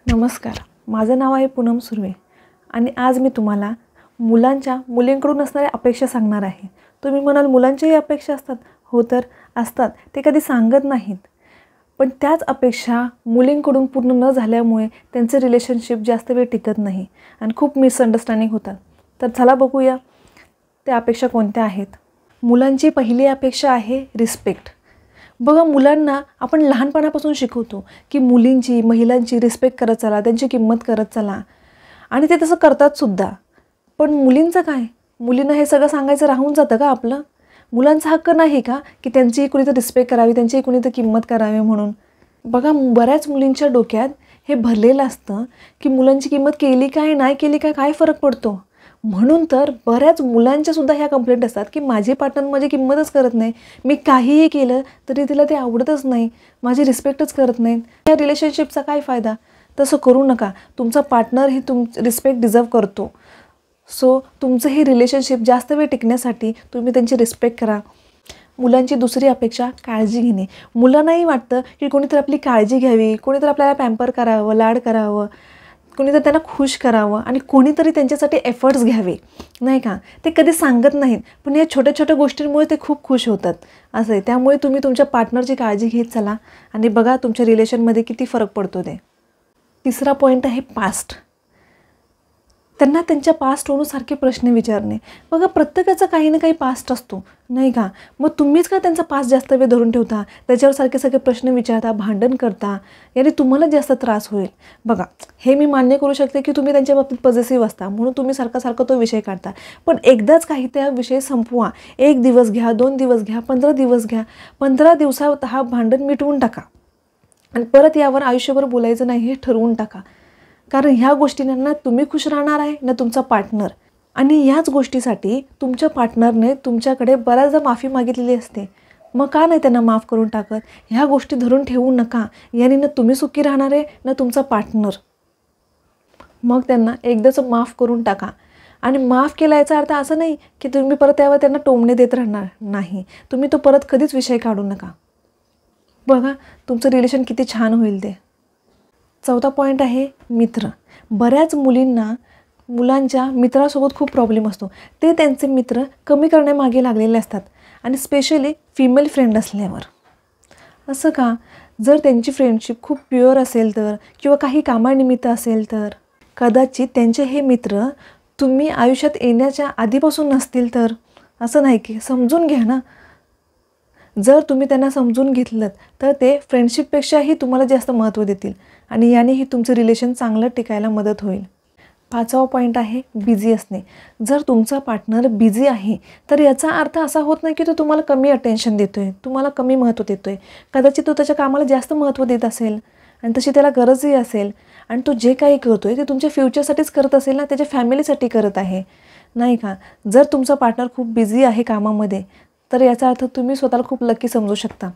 नमस्कार, माझं नाव आहे पूनम सुर्वे आणि आज मी तुम्हाला मुलींकडून असणाऱ्या अपेक्षा सांगणार आहे। तुम्ही म्हणाल मुलांच्याही अपेक्षा असतात? हो तर असतात, ते कधी सांगत नाहीत। पण त्याच अपेक्षा मुलींकडून पूर्ण न झाल्यामुळे त्यांचे रिलेशनशिप जास्त वेळ टिकत नाही आणि खूप मिसअंडरस्टँडिंग होतात। तर चला बघूया त्या अपेक्षा कोणत्या आहेत। मुलांची पहिली अपेक्षा आहे रिस्पेक्ट। बघा, मुलांना आपण लहानपणापासून शिकवतो की महिलांची रिस्पेक्ट करत चला, त्यांची किंमत करत चला आणि ते तसं करतात सुद्धा। पण मुलींचं काय? मुलींना हे सगळं सांगायचं राहून जातं का आपलं? मुलांचा हक्क नाही का की त्यांची कुणीतरी रिस्पेक्ट करावी, त्यांची कुणीतरी किंमत करावी म्हणून? बघा, बऱ्याच मुलींच्या डोक्यात हे भरलेलं असतं की मुलांची किंमत केली काय नाही केली काय फरक पडतो। म्हणून तर बऱ्याच मुलांच्या सुद्धा ह्या कंप्लेंट असतात की माझे पार्टनर माझी किंमतच करत नाही, मी काहीही केलं तरी तिला ते आवडतच नाही, माझी रिस्पेक्टच करत नाही। या रिलेशनशिपचा काय फायदा? तसं करू नका। तुमचा पार्टनर ही रिस्पेक्ट डिझर्व करतो। सो तुमचं हे रिलेशनशिप जास्त वेळ टिकण्यासाठी तुम्ही त्यांची रिस्पेक्ट करा। मुलांची दुसरी अपेक्षा काळजी घेणे। मुलांनाही वाटतं की कोणीतरी आपली काळजी घ्यावी, कोणीतरी आपल्याला पॅम्पर करावं, लाड करावं, कोणीतरी त्यांना खुश करावं आणि कोणीतरी त्यांच्यासाठी एफर्ट्स घ्यावे, नाही का? ते कधी सांगत नाहीत, पण या छोट्या छोट्या गोष्टींमुळे ते खूप खुश होतात असं आहे। त्यामुळे तुम्ही तुमच्या पार्टनरची काळजी घेत चला आणि बघा तुमच्या रिलेशनमध्ये किती फरक पडतो ते। तिसरा पॉईंट आहे पास्ट। त्यांना त्यांच्या पास्टवरून सारखे प्रश्न विचारणे। बघा, प्रत्येकाचा काही ना काही पास्ट असतो, नाही का? मग तुम्हीच का त्यांचा पास्ट जास्त वेळ धरून ठेवता, त्याच्यावर सारखे प्रश्न विचारता, भांडण करता, याने तुम्हाला जास्त त्रास होईल। बघा, हे मी मान्य करू शकते की तुम्ही त्यांच्या बाबतीत पॉझिटिव्ह असता म्हणून तुम्ही सारखा तो विषय काढता, पण एकदाच काही त्या विषय संपवा। 1 दिवस घ्या, 2 दिवस घ्या, 15 दिवस घ्या, 15 दिवसात हा भांडण मिटवून टाका आणि परत यावर आयुष्यभर बोलायचं नाही हे ठरवून टाका। कारण ह्या गोष्टींना ना तुम्ही खुश राहणार आहे ना तुमचा पार्टनर, आणि ह्याच गोष्टीसाठी तुमच्या पार्टनरने तुमच्याकडे बऱ्याचदा माफी मागितलेली असते। मग का नाही त्यांना माफ करून टाकत? ह्या गोष्टी धरून ठेवू नका, याने ना तुम्ही सुखी राहणार आहे ना तुमचा पार्टनर। मग त्यांना एकदाच माफ करून टाका। आणि माफ केला याचा अर्थ असं नाही की तुम्ही परत त्यावर त्यांना टोमणे देत राहणार नाही, तुम्ही तो परत कधीच विषय काढू नका। बघा तुमचं रिलेशन किती छान होईल ते। चौथा पॉईंट आहे मित्र। बऱ्याच मुलांच्या मित्रासोबत खूप प्रॉब्लेम असतो। ते त्यांचे मित्र कमी करण्यामागे लागलेले असतात आणि स्पेशली फिमेल फ्रेंड असल्यावर। असं का? जर त्यांची फ्रेंडशिप खूप प्युअर असेल तर, किंवा काही कामानिमित्त असेल तर, कदाचित त्यांचे हे मित्र तुम्ही आयुष्यात येण्याच्या आधीपासून नसतील तर, असं नाही की समजून घ्या ना। जर तुम्ही त्यांना समजून घेतलं तर ते फ्रेंडशिपपेक्षाही तुम्हाला जास्त महत्त्व देतील आणि यानेही तुमचं रिलेशन चांगलं टिकायला मदत होईल। 5वा पॉईंट आहे बिझी असणे। जर तुमचा पार्टनर बिझी आहे तर याचा अर्थ असा होत नाही की तो तुम्हाला कमी अटेन्शन देतोय, तुम्हाला कमी महत्त्व देतोय। कदाचित तो त्याच्या कामाला जास्त महत्त्व देत असेल आणि तशी त्याला गरजही असेल, आणि तो जे काही करतोय ते तुमच्या फ्युचरसाठीच करत असेल ना, त्याच्या फॅमिलीसाठी करत आहे, नाही का? जर तुमचा पार्टनर खूप बिझी आहे कामामध्ये तर याचा अर्थ तुम्ही स्वतःला खूप लकी समजू शकता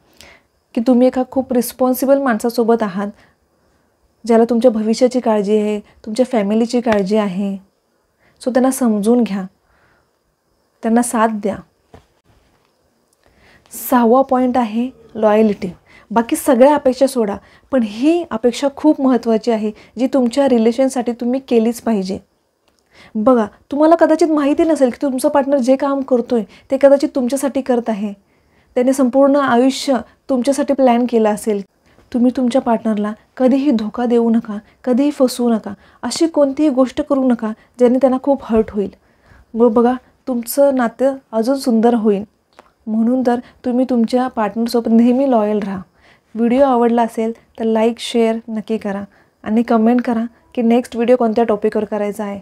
की तुम्ही एका खूप रिस्पॉन्सिबल माणसासोबत आहात, ज्याला तुमच्या भविष्याची काळजी आहे, तुमच्या फॅमिलीची काळजी आहे। सो त्यांना समजून घ्या, त्यांना साथ द्या। 6वा पॉईंट आहे लॉयल्टी। बाकी सगळ्या अपेक्षा सोडा, पण ही अपेक्षा खूप महत्त्वाची आहे जी तुमच्या रिलेशनसाठी तुम्ही केलीच पाहिजे। बघा, तुम्हाला कदाचित माहिती नसेल की तुमचा पार्टनर जे काम करतोय ते कदाचित तुमच्यासाठी करत आहे, त्याने संपूर्ण आयुष्य तुमच्यासाठी प्लॅन केलं असेल। तुम्ही तुमच्या पार्टनरला कधीही धोका देऊ नका, कधीही फसवू नका, अशी कोणतीही गोष्ट करू नका ज्याने त्यांना खूप हर्ट होईल। मग बघा तुमचं नातं अजून सुंदर होईल। म्हणून तर तुम्ही तुमच्या पार्टनरसोबत नेहमी लॉयल राहा। व्हिडिओ आवडला असेल तर लाईक शेअर नक्की करा आणि कमेंट करा की नेक्स्ट व्हिडिओ कोणत्या टॉपिकवर करायचा आहे।